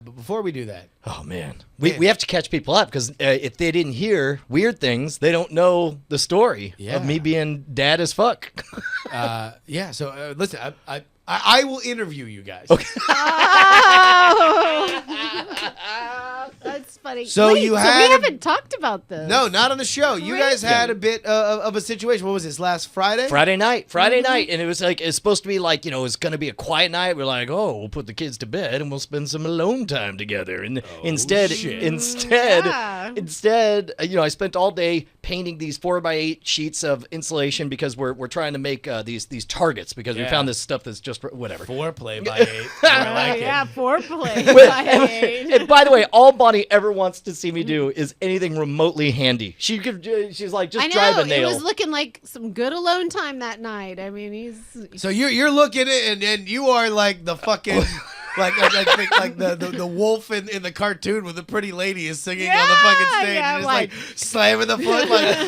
But before we do that. Oh, man. We have to catch people up because if they didn't hear weird things, they don't know the story of me being dad as fuck. Yeah, so listen, I will interview you guys. Okay. Oh, that's funny. So Wait, we haven't talked about this. No, not on the show. You guys had a bit of a situation. What was this, last Friday? Friday night, and it was like it's supposed to be like it's going to be a quiet night. We're like, we'll put the kids to bed and we'll spend some alone time together. And instead, I spent all day painting these 4x8 sheets of insulation because we're trying to make these targets because we found this stuff that's just whatever. 4play by 8. I like it. Foreplay by 8. And by the way, all Bonnie ever wants to see me do is anything remotely handy. She's like, just drive a nail. It was looking like some good alone time that night. I mean, So you're looking at it, and you are like the fucking like the wolf in the cartoon with the pretty lady is singing on the fucking stage, and just like slamming the foot like,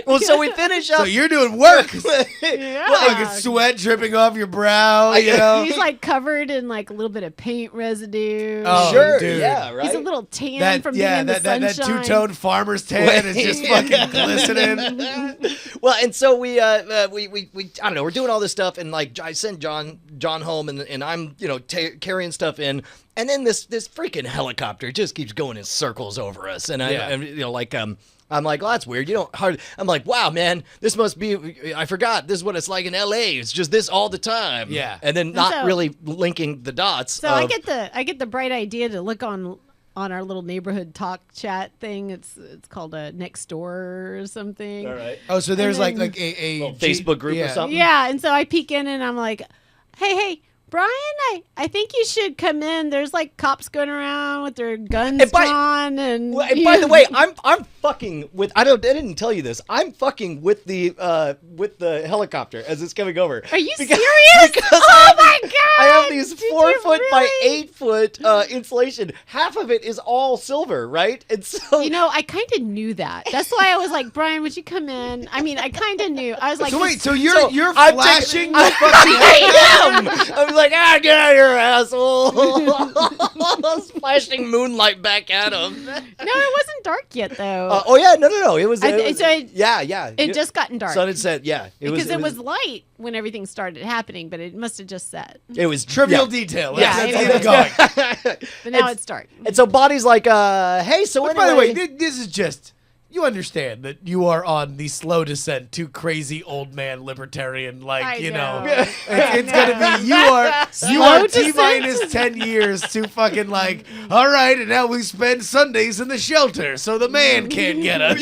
Well, so we finish up. So you're doing work. Like sweat dripping off your brow. He's like covered in like a little bit of paint residue. Oh, sure, dude. yeah, right. He's a little tan from being in the sunshine. That two-tone farmer's tan is just fucking glistening. Well, and so we I don't know, we're doing all this stuff, and like I send John home, and I'm carrying stuff in, and then this freaking helicopter just keeps going in circles over us, and I'm like, well, that's weird. I'm like, wow, man, this must be, I forgot, this is what it's like in LA. It's just this all the time. Yeah. And then not really linking the dots. So I get the bright idea to look on our little neighborhood talk chat thing. It's called a Next Door or something. All right. Oh, so there's like a Facebook group or something? Yeah, and so I peek in and I'm like, hey, Brian, I think you should come in. There's like cops going around with their guns drawn, and by the way, I'm fucking with. I didn't tell you this. I'm fucking with the helicopter as it's coming over. Are you serious? Oh my god! I have these 4 foot by 8 foot insulation. Half of it is all silver, right? And so I kind of knew that. That's why I was like, Brian, would you come in? I mean, I kind of knew. I was like, so wait, so you're flashing the fucking. I am. I'm like, get out of here, asshole! Flashing moonlight back at him. No, it wasn't dark yet, though. No. It was. It just gotten dark. Sun had set. Yeah, because it was light when everything started happening, but it must have just set. It was trivial detail. Yeah, Let's keep going. But now it's dark. And so Bonnie's like, hey, so anyway. By the way, this is just. You understand that you are on the slow descent to crazy old man libertarian, it's gonna be you are T-minus 10 years to fucking like, all right, and now we spend Sundays in the shelter, so the man can't get us.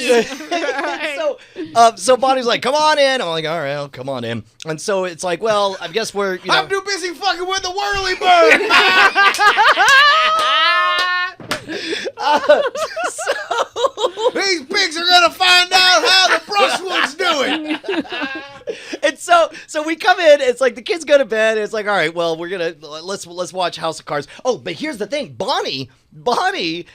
So Bonnie's like, come on in. I'm like, all right, I'll come on in. And so it's like, well, I guess we're I'm too busy fucking with the whirly bird. These pigs are gonna find out how the brushwood's doing. And so we come in. It's like the kids go to bed. It's like, all right, well, we're gonna let's watch House of Cards. Oh, but here's the thing, Bonnie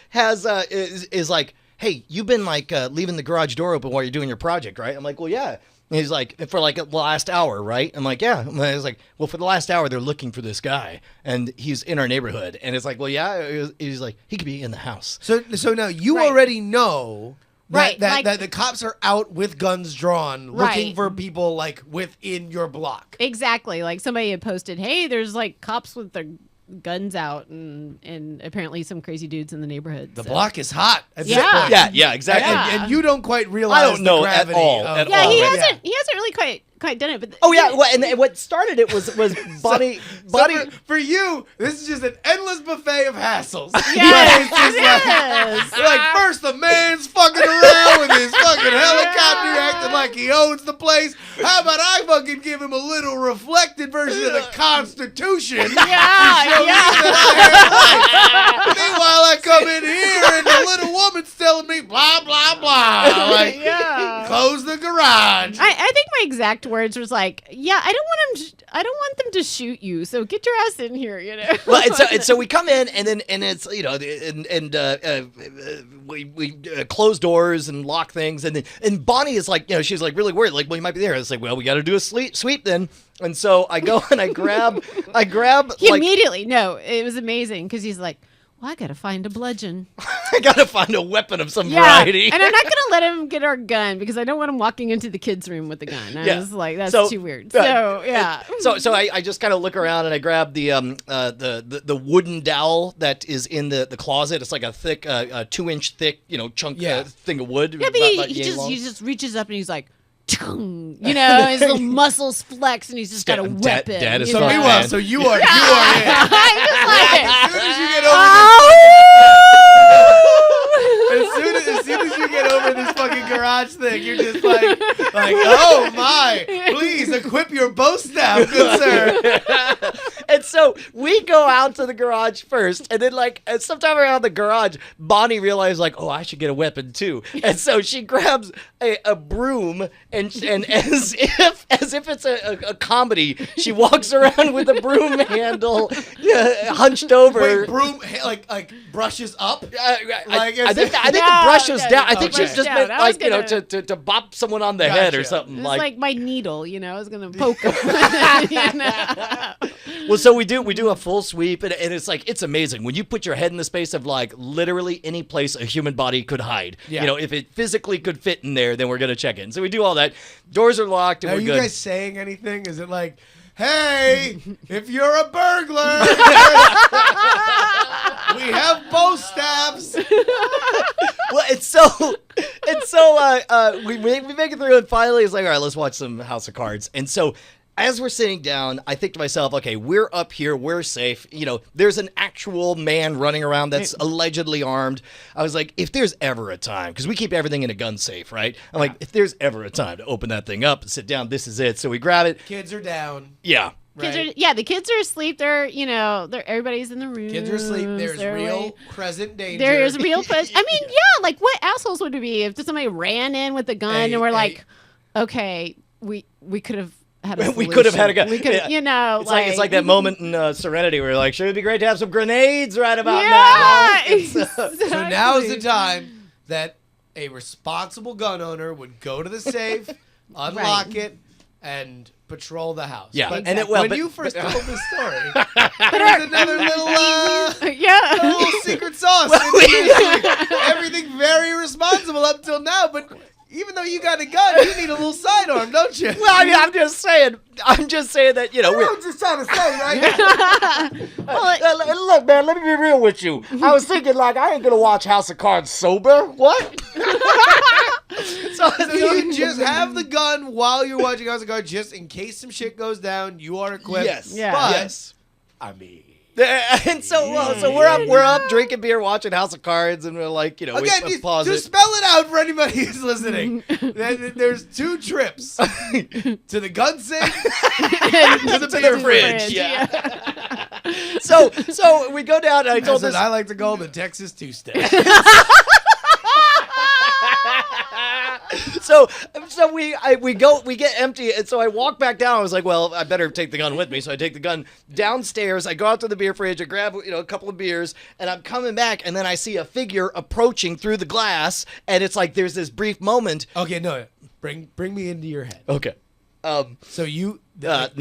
has is like, hey, you've been like leaving the garage door open while you're doing your project, right? I'm like, well, yeah. And he's like, for like the last hour, right? I'm like, yeah. And I was like, well, for the last hour, they're looking for this guy, and he's in our neighborhood. And it's like, well, yeah. He's like, he could be in the house. So now you already know Right, that the cops are out with guns drawn, looking for people like within your block. Exactly. Like somebody had posted, hey, there's like cops with their guns out and apparently some crazy dududes in the neighborhood. The block is hot at this Yeah. point. Yeah, exactly. And you don't quite realize I don't know the gravity at all. of- At Yeah, all. he hasn't really quite done it. But and what started it was Bonnie. So for you, this is just an endless buffet of hassles. Yes, Like first the man's fucking around with his fucking helicopter acting like he owns the place. How about I fucking give him a little reflected version of the Constitution? Meanwhile, I come in here and the little woman's telling me blah blah blah. Like, close the garage. I think exact words was like, "Yeah, I don't want them to shoot you. So get your ass in here." Well, and so we come in, and it's we close doors and lock things, and Bonnie is like, she's like really worried, like, well, you might be there. It's like, well, we got to do a sweep then. And so I go and I grab. He immediately, no, it was amazing because he's like, well, I got to find a bludgeon. I got to find a weapon of some variety. And I'm not going to let him get our gun because I don't want him walking into the kids' room with a gun. I was like, that's too weird. So, yeah. So I just kind of look around and I grab the wooden dowel that is in the closet. It's like a thick, 2-inch thick, chunk thing of wood. Yeah, but he just reaches up and he's like, his little muscles flex, and he's just got a weapon. Dad is so you are in. I'm just like, as soon as you get over as soon as you get over this fucking garage thing, you're just like, oh my, please equip your bow staff, good sir. And so we go out to the garage first, and then sometime around the garage, Bonnie realized oh, I should get a weapon too, and so she grabs a broom and as if it's a comedy, she walks around with a broom handle hunched over. Wait, broom like brushes up? I think the brush is down. I think she's just meant to bop someone on the head or something. It's like my needle, I was gonna poke him. Well, so we do a full sweep, and it's amazing when you put your head in the space of literally any place a human body could hide. Yeah. If it physically could fit in there, then we're gonna check it. And so we do all that. Doors are locked, and Are we're you good. guys saying anything? Is it like, hey, if you're a burglar, we have bow staffs. Well, we make it through, and finally it's like, all right, let's watch some House of Cards. And so as we're sitting down, I think to myself, okay, we're up here, we're safe. There's an actual man running around that's allegedly armed. I was like, if there's ever a time, because we keep everything in a gun safe, right? I'm like, if there's ever a time to open that thing up and sit down, this is it. So we grab it. Kids are down. Yeah. Right. The kids are asleep. They're everybody's in the room. Kids are asleep. There's real present danger. There's real I mean, like what assholes would it be if somebody ran in with a gun and we're like, okay, we could have had a solution. We could have had a gun. We could, it's like that moment in Serenity where we're like, sure, it'd be great to have some grenades right about now. Exactly. So now is the time that a responsible gun owner would go to the safe, unlock it, and patrol the house. Yeah, but and when you first told the story, there's another little secret sauce. Everything very responsible up till now, but even though you got a gun, you need a little sidearm, don't you? Well, I mean, I'm just saying that we're just trying to say, right? Look, man, let me be real with you. I was thinking, I ain't gonna watch House of Cards sober. What? So you just have the gun while you're watching House of Cards, just in case some shit goes down. You are equipped. Yes. Yeah. But, yes. I mean. And so we're up drinking beer, watching House of Cards, and we're like, again, we pause to it. spell it out for anybody who's listening. There's 2 trips to the gun safe and to the beer fridge. Yeah. So we go down, and I told this. I like to call the Texas two-step. So we get empty, and so I walk back down. I was like, well, I better take the gun with me. So I take the gun downstairs. I go out to the beer fridge. I grab a couple of beers, and I'm coming back, and then I see a figure approaching through the glass, and it's like there's this brief moment. Okay, no, bring me into your head. Okay. So you not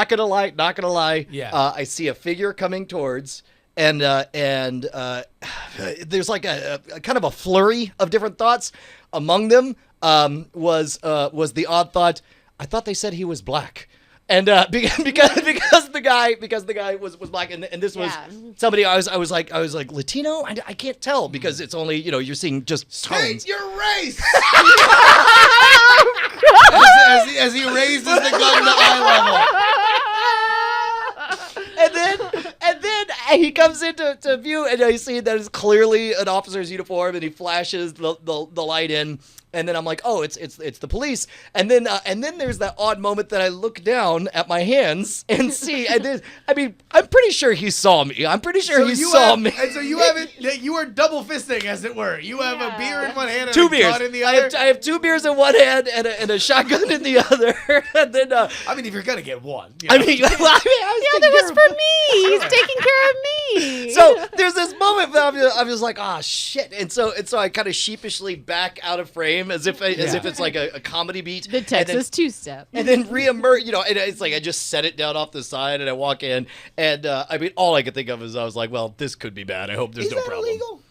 gonna lie. Yeah. I see a figure coming towards. And there's like a kind of a flurry of different thoughts. Among them was the odd thought. I thought they said he was black, and because the guy was black, and this was somebody. I was like Latino. I can't tell because it's only you're seeing just tones. State your race. as he raises the gun to eye level. And then he comes into view, and I see that it's clearly an officer's uniform, and he flashes the light in. And then I'm like, oh, it's the police. And then there's that odd moment that I look down at my hands and see. And I'm pretty sure he saw me. I'm pretty sure he saw me. And so you are double fisting, as it were. You have a beer in one hand and two a beers gun in the other. I have 2 beers in one hand and a shotgun in the other. And then if you're gonna get one, the other was for me. He's taking care of me. So there's this moment where I'm just like, oh shit, and so I kind of sheepishly back out of frame as if it's like a comedy beat. The Texas two-step. And then reemerge, and it's like I just set it down off the side and I walk in, and all I could think of is I was like, well, this could be bad. I hope there's no problem. Illegal?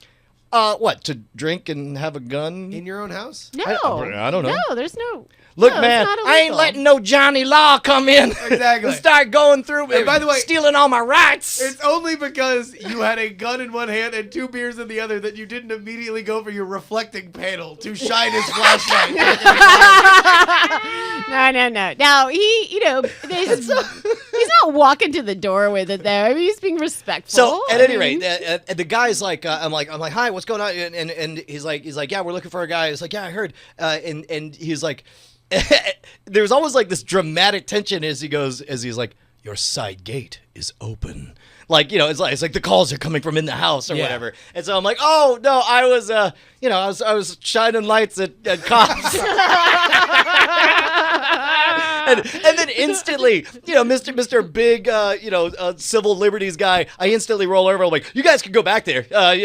What, to drink and have a gun In your own house? No. I don't know. No, there's no. Look, no, man, it's not I ain't illegal. letting no Johnny Law come in Exactly. and start going through And by the way, stealing all my rights. It's only because you had a gun in one hand and 2 beers in the other that you didn't immediately go for your reflecting panel to shine his flashlight. No. Now he's not walking to the door with it there. I mean, he's being respectful. So at any rate, the guy's like, I'm like, hi, what's going on? And he's like, yeah, we're looking for a guy. It's like, yeah, I heard. And he's like, there's always like this dramatic tension as he's like, your side gate is open. Like, it's like the calls are coming from in the house or whatever. And so I'm like, oh no, I was shining lights at cops. and then instantly, Mr. Big, civil liberties guy, I instantly roll over. I'm like, you guys can go back there.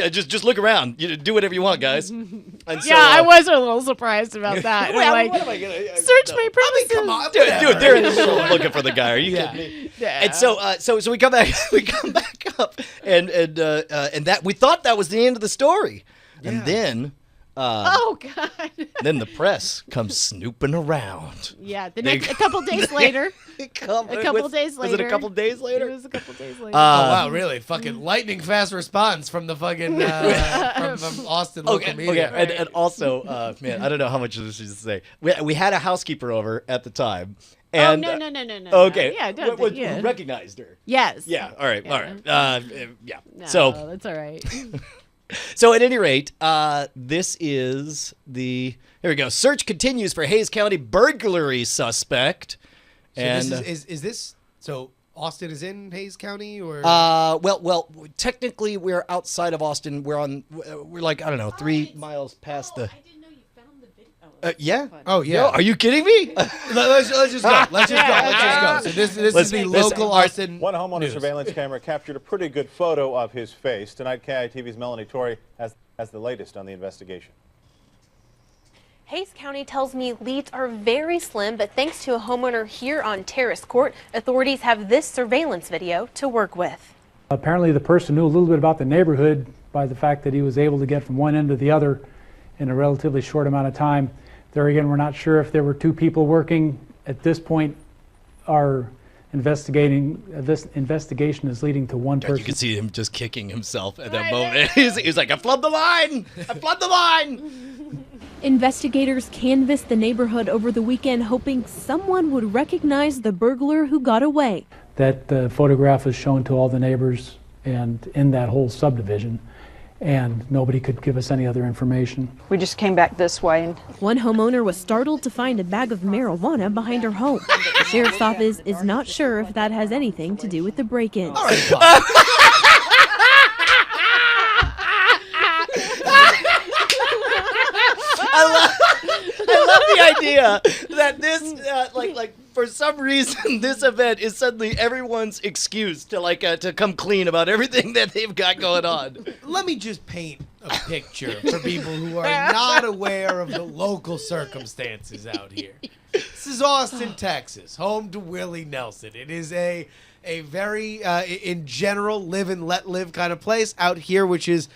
Just look around. Do whatever you want, guys. And so, I was a little surprised about that. Wait, like, what am I gonna search my premises. Come on, Dude, they're in the middle of looking for the guy. Are you kidding me? Yeah. And so we come back, up, and that we thought that was the end of the story, and then. Oh God! Then the press comes snooping around. Yeah, a couple days later. Was it a couple days later? It was a couple days later. Oh wow, really? Fucking lightning fast response from the fucking from Austin local media. Okay. And also, man, I don't know how much of this is to say. We had a housekeeper over at the time. And, no. Okay. Yeah, who recognized her? Yes. Yeah. All right. Yeah. Yeah. No, So that's all right. So at any rate, this is here we go. Search continues for Hays County burglary suspect. So and this is this so Austin is in Hays County or well, technically we're outside of Austin. We're like, I don't know, 3 miles past the. I didn't know you filmed the video. Yeah. Oh yeah. Yo, are you kidding me? Let's just go. Let's just go. So this is the local Austin. One homeowner news. surveillance camera captured a pretty good photo of his face. Tonight, KITV's Melanie Torrey has the latest on the investigation. Hays County tells me leads are very slim, but thanks to a homeowner here on Terrace Court, authorities have this surveillance video to work with. Apparently the person knew a little bit about the neighborhood by the fact that he was able to get from one end to the other in a relatively short amount of time. There again, we're not sure if there were 2 people working. At this point, this investigation is leading to one person. You can see him just kicking himself at that moment. He's like, I flubbed the line. I flubbed the line. Investigators canvassed the neighborhood over the weekend, hoping someone would recognize the burglar who got away. That photograph was shown to all the neighbors and in that whole subdivision, and nobody could give us any other information. We just came back this way. One homeowner was startled to find a bag of marijuana behind her home. The sheriff's office is not sure if that has anything to do with the break-ins. I love the idea that this, like for some reason, this event is suddenly everyone's excuse to come clean about everything that they've got going on. Let me just paint a picture for people who are not aware of the local circumstances out here. This is Austin, Texas, home to Willie Nelson. It is a very, in general, live and let live kind of place out here, which is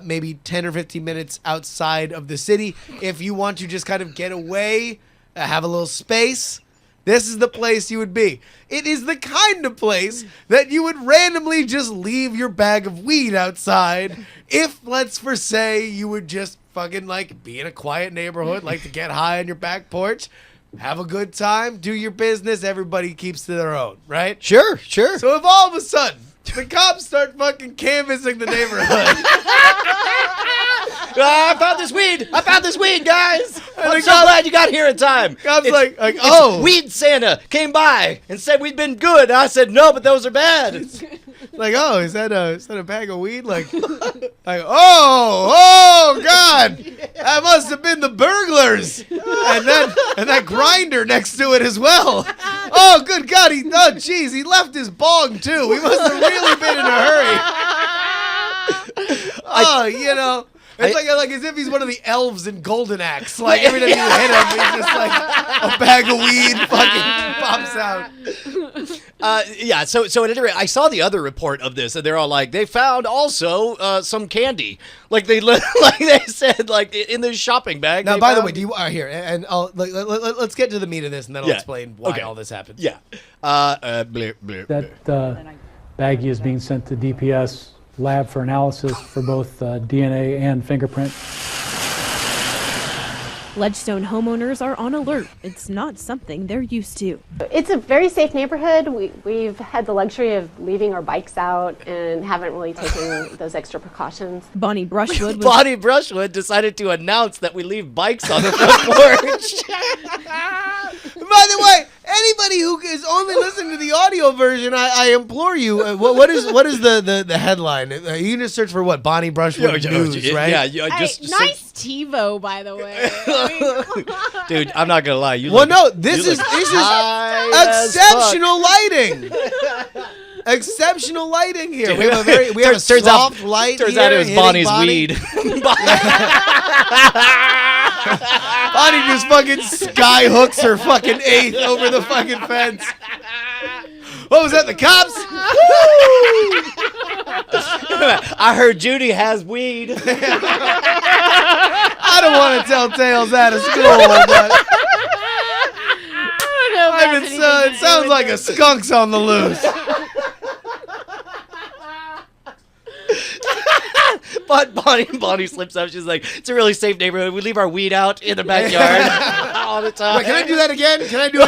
maybe 10 or 15 minutes outside of the city. If you want to just kind of get away, have a little space, this is the place you would be. It is the kind of place that you would randomly just leave your bag of weed outside if, let's for say, you would just fucking be in a quiet neighborhood, like to get high on your back porch. Have a good time, do your business, everybody keeps to their own, right? Sure. So if all of a sudden The cops start fucking canvassing the neighborhood. I found this weed, guys. I'm so cop- glad you got here in time. Cops It's- like, it's oh. Weed Santa came by and said we'd been good. And I said, no, but those are bad. Like, oh, is that a bag of weed? Like, oh, God, that must have been the burglars, and that grinder next to it as well. Oh, good God, he left his bong too. He must have really been in a hurry. It's like as if he's one of the elves in Golden Axe. Like every time you hit him, he's just like a bag of weed fucking pops out. So at any rate, I saw the other report of this, and they're all like, they found also some candy, like they said, like in the shopping bag. Now, by the way, do you are here, and let's get to the meat of this, and then I'll explain why all this happened. Yeah. That baggie is being sent to DPS lab for analysis for both DNA and fingerprint. Ledgestone homeowners are on alert. It's not something they're used to. It's a very safe neighborhood. We've had the luxury of leaving our bikes out and haven't really taken those extra precautions. Bonnie Brushwood decided to announce that we leave bikes on the front porch. By the way, anybody who is only listening to the audio version, I implore you, what is the headline? You can just search for what? Bonnie Brushwood News, right? Yeah, Nice TiVo, by the way. Dude, I'm not gonna lie. This is exceptional lighting. Exceptional lighting here. We have a soft light. Turns here out it was Bonnie's Bonnie. weed. Bonnie just fucking sky hooks her fucking eighth over the fucking fence. What was that? The cops? I heard Judy has weed. I don't want to tell tales out of school, but it sounds like a skunk's on the loose. But Bonnie slips up. She's like, it's a really safe neighborhood. We leave our weed out in the backyard all the time. Wait, can I do that again? Can I do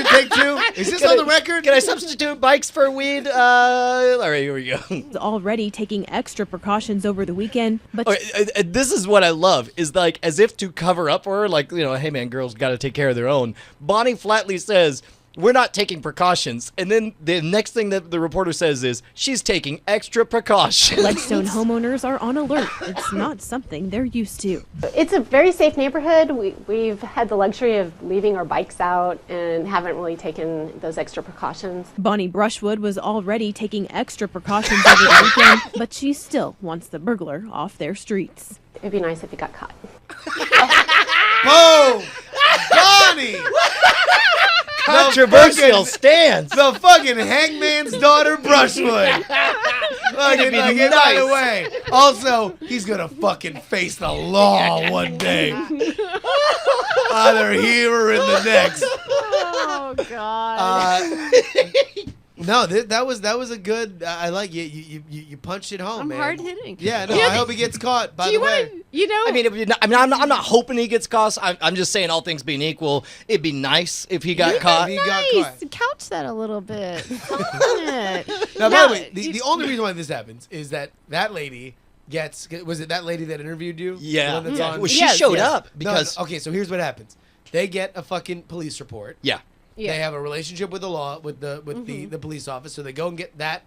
take two? Is this on the record? Can I substitute bikes for weed? All right, here we go. Already taking extra precautions over the weekend, but This is what I love, is like, as if to cover up for her, like, hey man, girls got to take care of their own. Bonnie flatly says, we're not taking precautions. And then the next thing that the reporter says is, she's taking extra precautions. Ledgestone homeowners are on alert. It's not something they're used to. It's a very safe neighborhood. We've had the luxury of leaving our bikes out and haven't really taken those extra precautions. Bonnie Brushwood was already taking extra precautions over the weekend, but she still wants the burglar off their streets. It'd be nice if he got caught. Boom! Bonnie! Controversial stance. The fucking hangman's daughter, Brushwood. By the way, also, he's gonna fucking face the law one day. Either here or in the next. Oh God. No, that was a good. I like it. You punched it home, I'm man. hard hitting. Yeah, no, I hope he gets caught. By the way, I'm not hoping he gets caught. I'm just saying, all things being equal, it'd be nice if he got caught. Nice. Couch that a little bit. Soften it. Now, by the way, the only reason why this happens is that lady gets. Was it that lady that interviewed you? Yeah. The one that's on? Well, she showed up No, because. okay, so here's what happens. They get a fucking police report. Yeah. Yeah. They have a relationship with the law, with the police officer. So they go and get that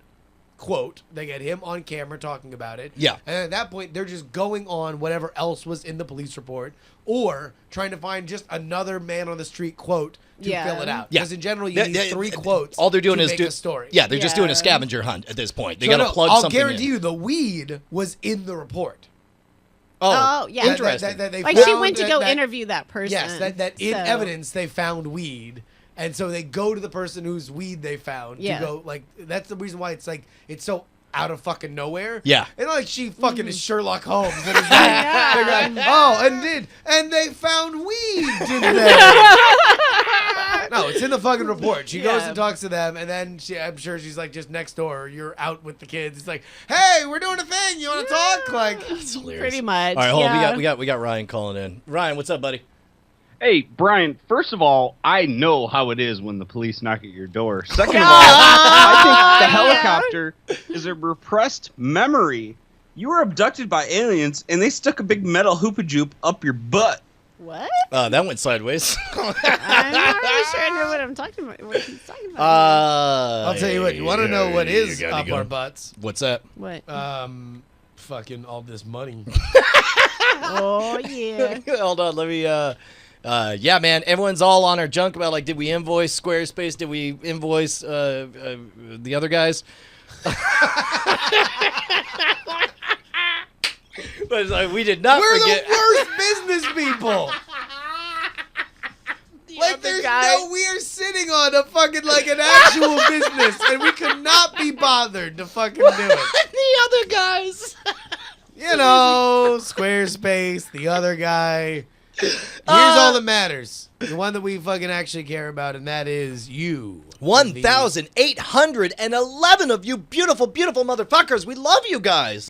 quote. They get him on camera talking about it. Yeah. And at that point, they're just going on whatever else was in the police report, or trying to find just another man on the street quote to fill it out. Yeah. Because in general, you need three quotes. All they're doing to is make a story. Yeah, they're just doing a scavenger hunt at this point. They got to plug I'll something guarantee in. you, the weed was in the report. Oh, yeah. Interesting. They Like she found went to go that- interview that person. Yes, that in so- evidence they found weed. And so they go to the person whose weed they found to go, like, that's the reason why it's like, it's so out of fucking nowhere. Yeah. And like she fucking is Sherlock Holmes. And is like, oh, and they found weed in there. No, it's in the fucking report. She goes and talks to them, and then I'm sure she's like just next door. You're out with the kids. It's like, hey, we're doing a thing. You want to talk? Like, That's hilarious. Pretty much. All right, hold on. We got Ryan calling in. Ryan, what's up, buddy? Hey, Brian, first of all, I know how it is when the police knock at your door. Second of all, I think the helicopter is a repressed memory. You were abducted by aliens, and they stuck a big metal hoopajoop up your butt. What? That went sideways. I'm not really sure I know what I'm talking about. What he's talking about. I'll tell you what. You want to know what is up our butts? What's that? What? Fucking all this money. Oh yeah. Hold on, let me. Yeah, man. Everyone's all on our junk about like, did we invoice Squarespace? Did we invoice the other guys? But it's like, we did not We're forget. the worst business people. Like there's we are sitting on a fucking like an actual business, and we could not be bothered to fucking do it. The other guys. You know, Squarespace, the other guy. Here's all that matters. The one that we fucking actually care about, and that is you. 1,811 of you beautiful, beautiful motherfuckers. We love you guys.